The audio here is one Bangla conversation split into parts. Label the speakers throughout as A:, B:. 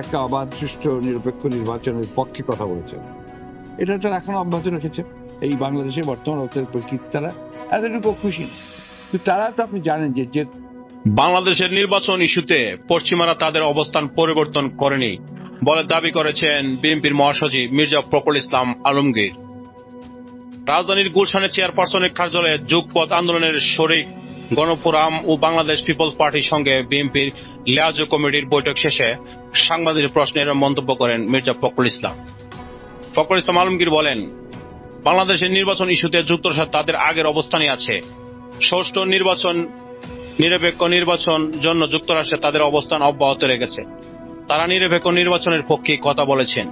A: একটা অবাধ সুষ্ঠু নিরপেক্ষ নির্বাচনের পক্ষে কথা বলেছেন। এটা তারা এখনো অব্যাহত রেখেছে। এই বাংলাদেশের বর্তমান অবস্থার পরিস্থিতি তারা এতটুকু খুশি না, কিন্তু তারা তো আপনি জানেন যে
B: বাংলাদেশের নির্বাচন ইস্যুতে পশ্চিমারা তাদের অবস্থান পরিবর্তন করেনি বলে দাবি করেছেন বিএনপির মহাসচিব মির্জা ফখরুল ইসলাম আলমগীর। রাজধানীর গুলশানের চেয়ারপারসনের কার্যালয়ে যুগপথ আন্দোলনের শরিক গণফোরাম ও বাংলাদেশ পিপলস পার্টির সঙ্গে বিএনপির লিয়াজো কমিটির বৈঠক শেষে সাংবাদিক প্রশ্নের মন্তব্য করেন মির্জা ফখরুল ইসলাম। ফখরুল ইসলাম আলমগীর বলেন, বাংলাদেশের নির্বাচন ইস্যুতে যুক্তরাষ্ট্র তাদের আগের অবস্থানে আছে। ষষ্ঠ নিরপেক্ষ নির্বাচন জন্য যুক্তরাষ্ট্রে তাদের অবস্থান অব্যাহত রেখেছে। তারা নিরপেক্ষ নির্বাচনের পক্ষে কথা বলেছেন।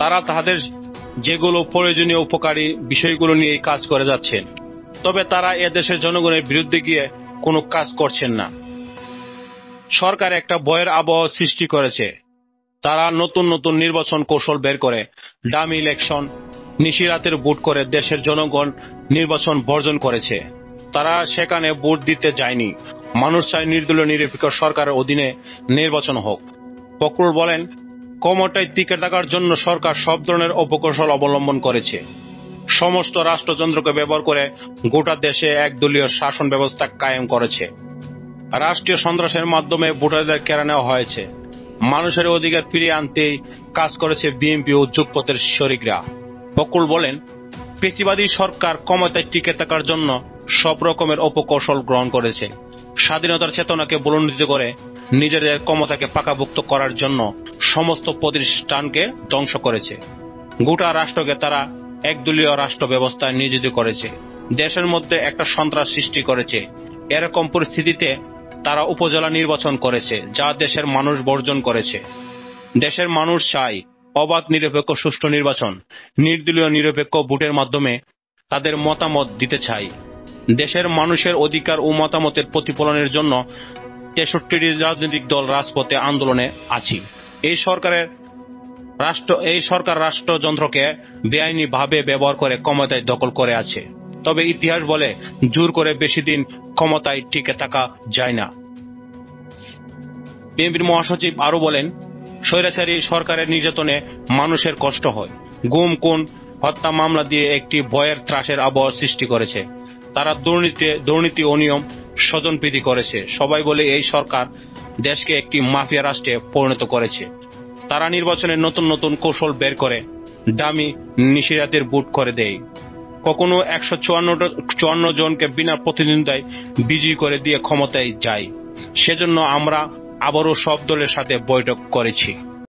B: তারা তাদের যেগুলো প্রয়োজনীয় উপকারী বিষয়গুলো নিয়ে কাজ করে যাচ্ছেন, তবে তারা এদেশের জনগণের বিরুদ্ধে গিয়ে কোনো কাজ করছেন না। সরকার একটা ভয়ের আবহাওয়া সৃষ্টি করেছে। তারা নতুন নতুন নির্বাচন কৌশল বের করে ডামি ইলেকশন, নিশিরাতের ভোট করে দেশের জনগণ নির্বাচন বর্জন করেছে। তারা সেখানে ভোট দিতে যায়নি। মানুষ চায় নির্দলীয় নিরপেক্ষ সরকারের অধীনে নির্বাচন হোক। ফখরুল বলেন, ক্ষমতায় টিকে থাকার জন্য সরকার সব ধরনের অপকৌশল অবলম্বন করেছে। সমস্ত রাষ্ট্রযন্ত্রকে ব্যবহার করে গোটা দেশে একদলীয় শাসন ব্যবস্থা কায়েম করেছে। রাষ্ট্রীয় সন্ত্রাসের মাধ্যমে ভোটারদের কেড়ে নেওয়া হয়েছে। মানুষের অধিকার ফিরিয়ে আনতেই কাজ করেছে বিএনপি ও যুগপথের শরিকরা। ফখরুল বলেন, পেশিবাদী সরকার ক্ষমতায় টিকে থাকার জন্য সব রকমের অপকৌশল গ্রহণ করেছে। স্বাধীনতার চেতনাকে বলুণ্ঠিত করে নিজেদের ক্ষমতাকে পাকাভুক্ত করার জন্য সমস্ত প্রতিষ্ঠানকে ধ্বংস করেছে। গোটা রাষ্ট্রকে তারা একদলীয় রাষ্ট্র ব্যবস্থায় নিয়োজিত করেছে। দেশের মধ্যে একটা সন্ত্রাস সৃষ্টি করেছে। এরকম পরিস্থিতিতে তারা উপজেলা নির্বাচন করেছে, যা দেশের মানুষ বর্জন করেছে। দেশের মানুষ চায় অবাধ নিরপেক্ষ সুষ্ঠু নির্বাচন, নির্দলীয় নিরপেক্ষ ভোটের মাধ্যমে তাদের মতামত দিতে চায়। দেশের মানুষের অধিকার ও মতামতের প্রতিফলনের জন্য 63টি রাজনৈতিক দল রাজপথে আন্দোলনে আছি। এই সরকার রাষ্ট্রযন্ত্রকে বেআইনিভাবে ব্যবহার করে ক্ষমতায় দখল করে আছে। তবে ইতিহাস বলে, জোর করে বেশি দিন ক্ষমতায় টিকে থাকা যায় না। বিএনপির মহাসচিব আরো বলেন, স্বৈরাচারী সরকারের নির্যাতনে মানুষের কষ্ট হয়। গুম, খুন, হত্যা মামলা দিয়ে একটি ভয়ের ত্রাসের আবহাওয়া সৃষ্টি করেছে। তারা দুর্নীতি, অনিয়ম, স্বজনপ্রীতি করেছে। সবাই বলে এই সরকার দেশকে একটি মাফিয়া রাষ্ট্রে পরিণত করেছে। তারা নির্বাচনে নতুন নতুন কৌশল বের করে ডামি নিশিরাতের ভোট করে দেয়। কখনো 154 জনকে বিনা প্রতিদ্বন্দ্বিতায় বিজয়ী করে দিয়ে ক্ষমতায় যায়। সেজন্য আমরা আবারও সব দলের সাথে বৈঠক করেছি।